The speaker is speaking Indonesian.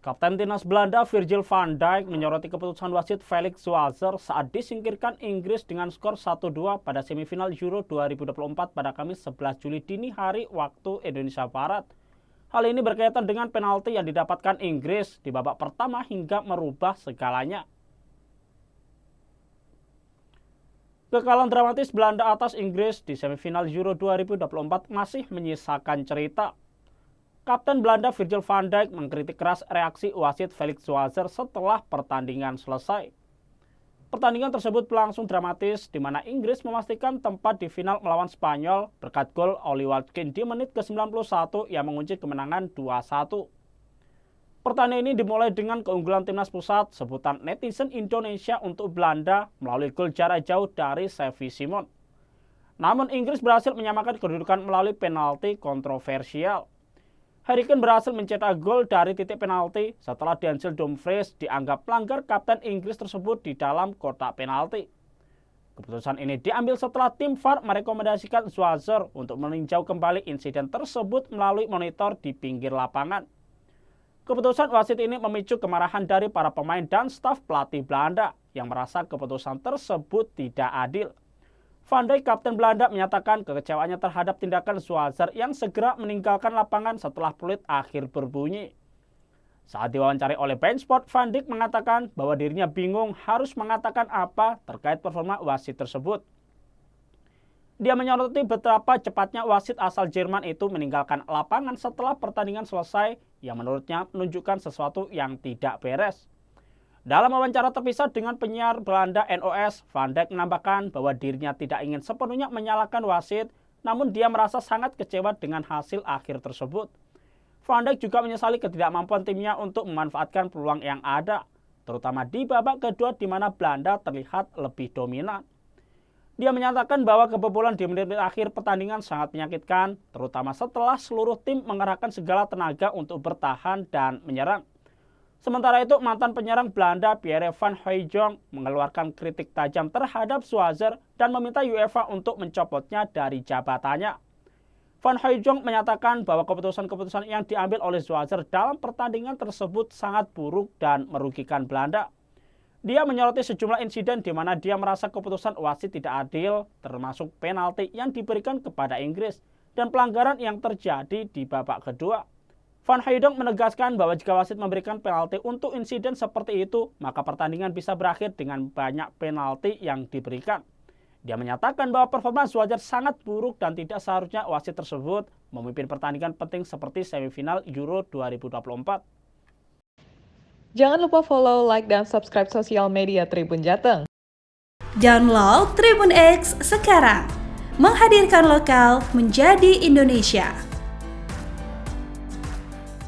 Kapten Timnas Belanda Virgil van Dijk menyoroti keputusan wasit Felix Schwarzer saat disingkirkan Inggris dengan skor 1-2 pada semifinal Euro 2024 pada Kamis 11 Juli dini hari waktu Indonesia Barat. Hal ini berkaitan dengan penalti yang didapatkan Inggris di babak pertama hingga merubah segalanya. Kekalahan dramatis Belanda atas Inggris di semifinal Euro 2024 masih menyisakan cerita. Kapten Belanda Virgil van Dijk mengkritik keras reaksi wasit Felix Schwarzer setelah pertandingan selesai. Pertandingan tersebut berlangsung dramatis di mana Inggris memastikan tempat di final melawan Spanyol berkat gol Ollie Watkins di menit ke-91 yang mengunci kemenangan 2-1. Pertandingan ini dimulai dengan keunggulan timnas pusat sebutan netizen Indonesia untuk Belanda melalui gol jarak jauh dari Xavi Simons. Namun Inggris berhasil menyamakan kedudukan melalui penalti kontroversial. Harry Kane berhasil mencetak gol dari titik penalti setelah Denzel Dumfries dianggap melanggar kapten Inggris tersebut di dalam kotak penalti. Keputusan ini diambil setelah tim VAR merekomendasikan Schwarzer untuk meninjau kembali insiden tersebut melalui monitor di pinggir lapangan. Keputusan wasit ini memicu kemarahan dari para pemain dan staf pelatih Belanda yang merasa keputusan tersebut tidak adil. Van Dijk, kapten Belanda, menyatakan kekecewaannya terhadap tindakan Schwarzer yang segera meninggalkan lapangan setelah peluit akhir berbunyi. Saat diwawancari oleh Bein Sport, Van Dijk mengatakan bahwa dirinya bingung harus mengatakan apa terkait performa wasit tersebut. Dia menyoroti betapa cepatnya wasit asal Jerman itu meninggalkan lapangan setelah pertandingan selesai yang menurutnya menunjukkan sesuatu yang tidak beres. Dalam wawancara terpisah dengan penyiar Belanda NOS, Van Dijk menambahkan bahwa dirinya tidak ingin sepenuhnya menyalahkan wasit, namun dia merasa sangat kecewa dengan hasil akhir tersebut. Van Dijk juga menyesali ketidakmampuan timnya untuk memanfaatkan peluang yang ada, terutama di babak kedua di mana Belanda terlihat lebih dominan. Dia menyatakan bahwa kebobolan di menit-menit akhir pertandingan sangat menyakitkan, terutama setelah seluruh tim mengerahkan segala tenaga untuk bertahan dan menyerang. Sementara itu, mantan penyerang Belanda Pierre van Hooijdonk mengeluarkan kritik tajam terhadap Schwarzer dan meminta UEFA untuk mencopotnya dari jabatannya. Van Hooijdonk menyatakan bahwa keputusan-keputusan yang diambil oleh Schwarzer dalam pertandingan tersebut sangat buruk dan merugikan Belanda. Dia menyoroti sejumlah insiden di mana dia merasa keputusan wasit tidak adil, termasuk penalti yang diberikan kepada Inggris dan pelanggaran yang terjadi di babak kedua. Van Hooijdonk menegaskan bahwa jika wasit memberikan penalti untuk insiden seperti itu, maka pertandingan bisa berakhir dengan banyak penalti yang diberikan. Dia menyatakan bahwa performa Schwarzer sangat buruk dan tidak seharusnya wasit tersebut memimpin pertandingan penting seperti semifinal Euro 2024. Jangan lupa follow, like, dan subscribe sosial media Tribun Jateng. Download Tribun X sekarang, menghadirkan lokal menjadi Indonesia.